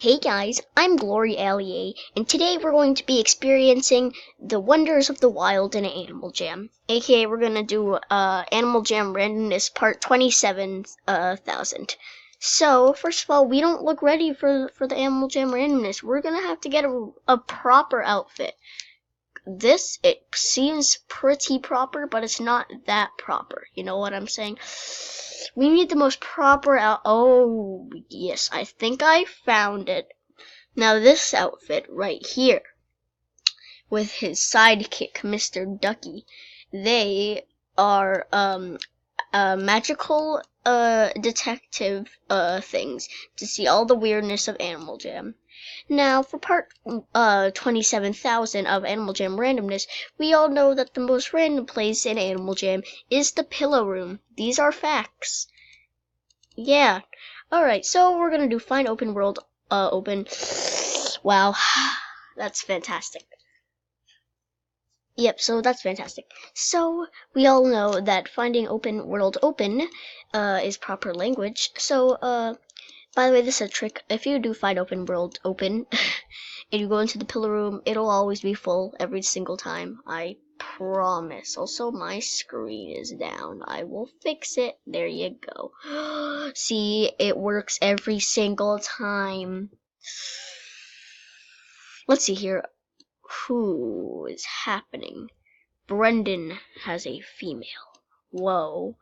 Hey guys, I'm Glory Allier, and today we're going to be experiencing the wonders of the wild in Animal Jam. AKA, we're gonna do Animal Jam Randomness Part 27,000. So, first of all, we don't look ready for the Animal Jam Randomness. We're gonna have to get a proper outfit. It seems pretty proper, but it's not that proper. You know what I'm saying? We need the most proper Oh, yes, I think I found it. Now this outfit right here, with his sidekick, Mr. Ducky, they are magical detective things to see all the weirdness of Animal Jam. Now, for part 27,000 of Animal Jam Randomness, we all know that the most random place in Animal Jam is the pillow room. These are facts. Yeah. Alright, so we're gonna do find open world, open. Wow. That's fantastic. Yep, so that's fantastic. So, we all know that finding open world open, is proper language. So, by the way, this is a trick. If you do find open world open, and you go into the pillar room, it'll always be full every single time. I promise. Also, my screen is down. I will fix it. There you go. See, it works every single time. Let's see here. Who is happening? Brendan has a female. Whoa.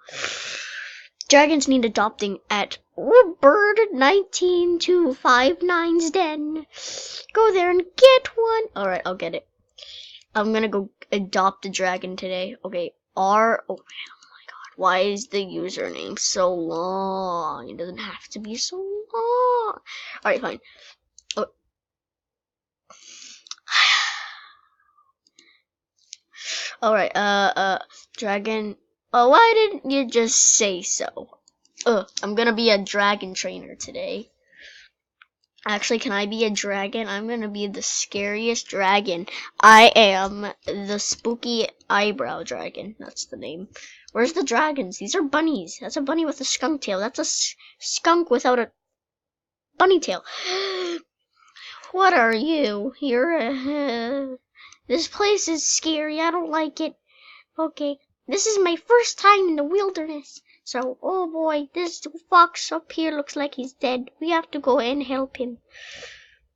Dragons need adopting at Bird19259's den. Go there and get one. Alright, I'll get it. I'm gonna go adopt a dragon today. Okay, oh my god. Why is the username so long? It doesn't have to be so long. Alright, fine. Oh. Alright, dragon. Oh, why didn't you just say so? I'm gonna be a dragon trainer today. Actually, can I be a dragon? I'm gonna be the scariest dragon. I am the spooky eyebrow dragon. That's the name. Where's the dragons? These are bunnies. That's a bunny with a skunk tail. That's a skunk without a bunny tail. What are you? This place is scary. I don't like it. Okay. This is my first time in the wilderness. So, oh boy, this fox up here looks like he's dead. We have to go and help him.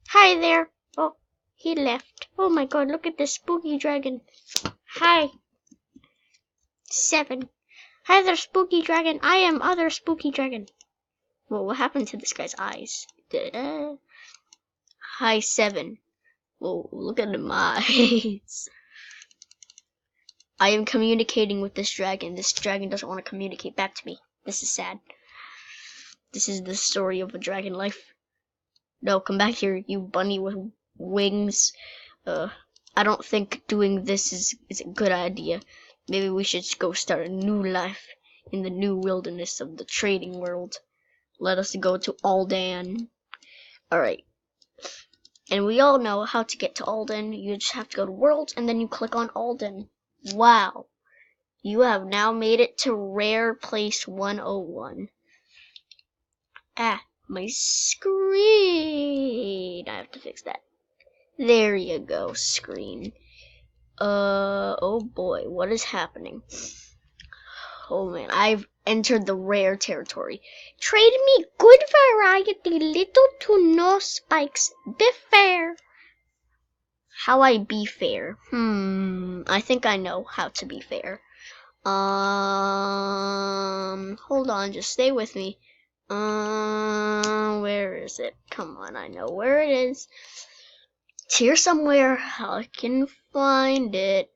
Hi there. Oh, he left. Oh my god, look at this spooky dragon. Hi. 7. Hi there, spooky dragon. I am other spooky dragon. Well, what happened to this guy's eyes? Hi, 7. Whoa, look at my eyes. I am communicating with this dragon. This dragon doesn't want to communicate back to me. This is sad. This is the story of a dragon life. No, come back here, you bunny with wings. I don't think doing this is a good idea. Maybe we should go start a new life in the new wilderness of the trading world. Let us go to Alden. Alright. And we all know how to get to Alden. You just have to go to Worlds, and then you click on Alden. Wow. You have now made it to Rare Place 101. Ah, my screen. I have to fix that. There you go, screen. Oh boy, what is happening? Oh man, I've entered the rare territory. Trade me good variety, little to no spikes. Be fair. How I be fair? I think I know how to be fair. Hold on, just stay with me. Where is it? Come on, I know where it is. It's here somewhere. I can find it.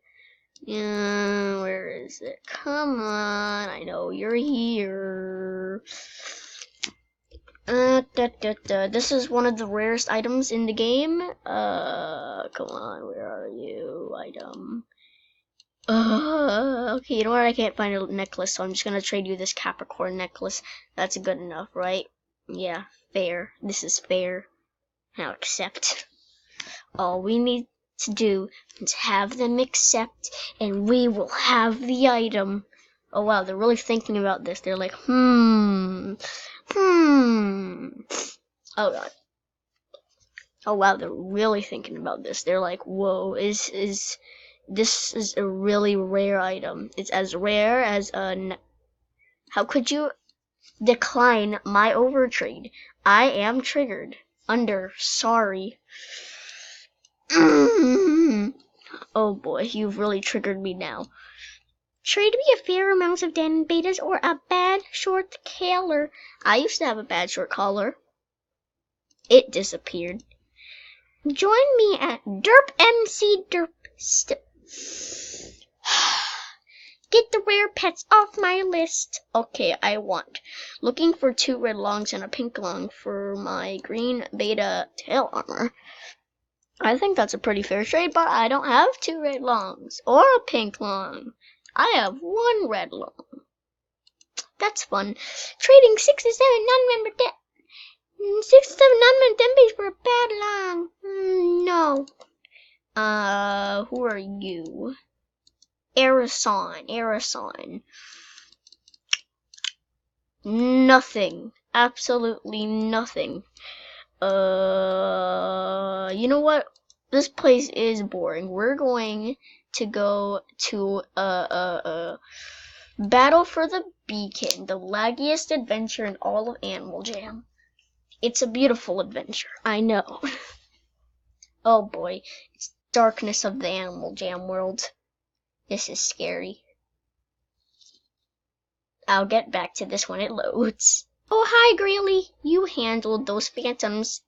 Where is it? Come on, I know you're here. This is one of the rarest items in the game. Come on, where are you? Item. Okay, you know what? I can't find a necklace, so I'm just gonna trade you this Capricorn necklace. That's good enough, right? Yeah, fair. This is fair. Now accept. All we need to do is have them accept, and we will have the item. Oh wow, they're really thinking about this. They're like, Oh god. Oh wow, they're really thinking about this. They're like, whoa, this is a really rare item. It's as rare as a. How could you decline my overtrade? I am triggered. Under sorry. Oh boy, you've really triggered me now. Trade me a fair amount of den betas or a bad short collar. I used to have a bad short collar. It disappeared. Join me at Derp MC Derp. Get the rare pets off my list. Okay, I want. Looking for 2 red longs and a pink long for my green beta tail armor. I think that's a pretty fair trade, but I don't have 2 red longs or a pink long. I have 1 red long. That's fun. Trading 6 to 7 non-member 6 to 7 non-member Denbys for a bad long. No. Who are you? Arason. Nothing. Absolutely nothing. You know what? This place is boring. We're going to go to, Battle for the Beacon, the laggiest adventure in all of Animal Jam. It's a beautiful adventure, I know. Oh boy, it's darkness of the Animal Jam world. This is scary. I'll get back to this when it loads. Oh, hi, Greeley. You handled those phantoms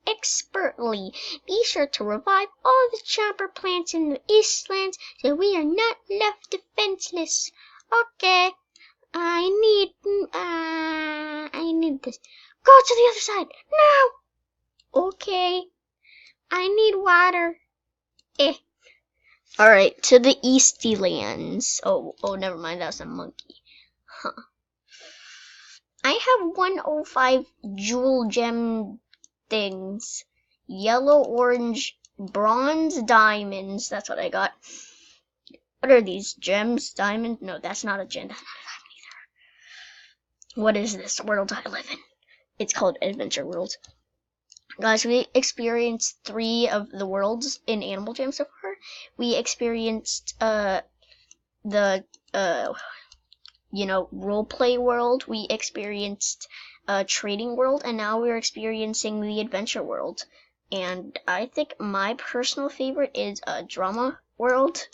expertly. Be sure to revive all the chopper plants in the Eastlands so we are not left defenseless. Okay. I need this. Go to the other side. Now. Okay. I need water. Alright, to the Easty Lands. Oh, never mind, that's a monkey. Huh. I have 105 jewel gem things. Yellow, orange, bronze, diamonds. That's what I got. What are these? Gems? Diamonds? No, that's not a gem. That's not a diamond either. What is this world I live in? It's called Adventure World. Guys, we experienced 3 of the worlds in Animal Jam so far. We experienced the roleplay world. We experienced trading world, and now we're experiencing the adventure world. And I think my personal favorite is drama world.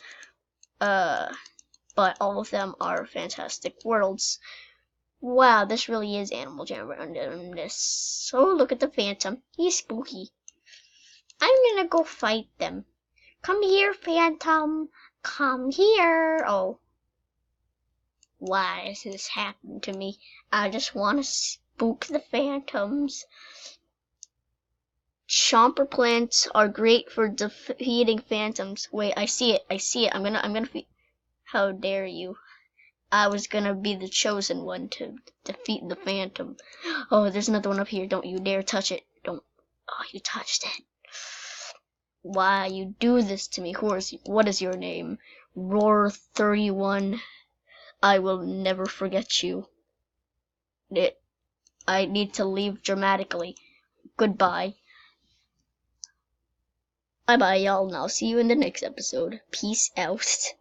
But all of them are fantastic worlds. Wow, this really is Animal Jam randomness. Oh, look at the Phantom. He's spooky. I'm gonna go fight them. Come here, Phantom. Come here. Oh. Why is this happening to me? I just want to spook the phantoms. Chomper plants are great for defeating phantoms. Wait, I see it. I'm gonna How dare you? I was gonna be the chosen one to defeat the phantom. Oh, there's another one up here. Don't you dare touch it. Don't. Oh, you touched it. Why you do this to me? What is your name? Roar 31. I will never forget you. I need to leave dramatically. Goodbye. Bye bye, y'all, and I'll see you in the next episode. Peace out.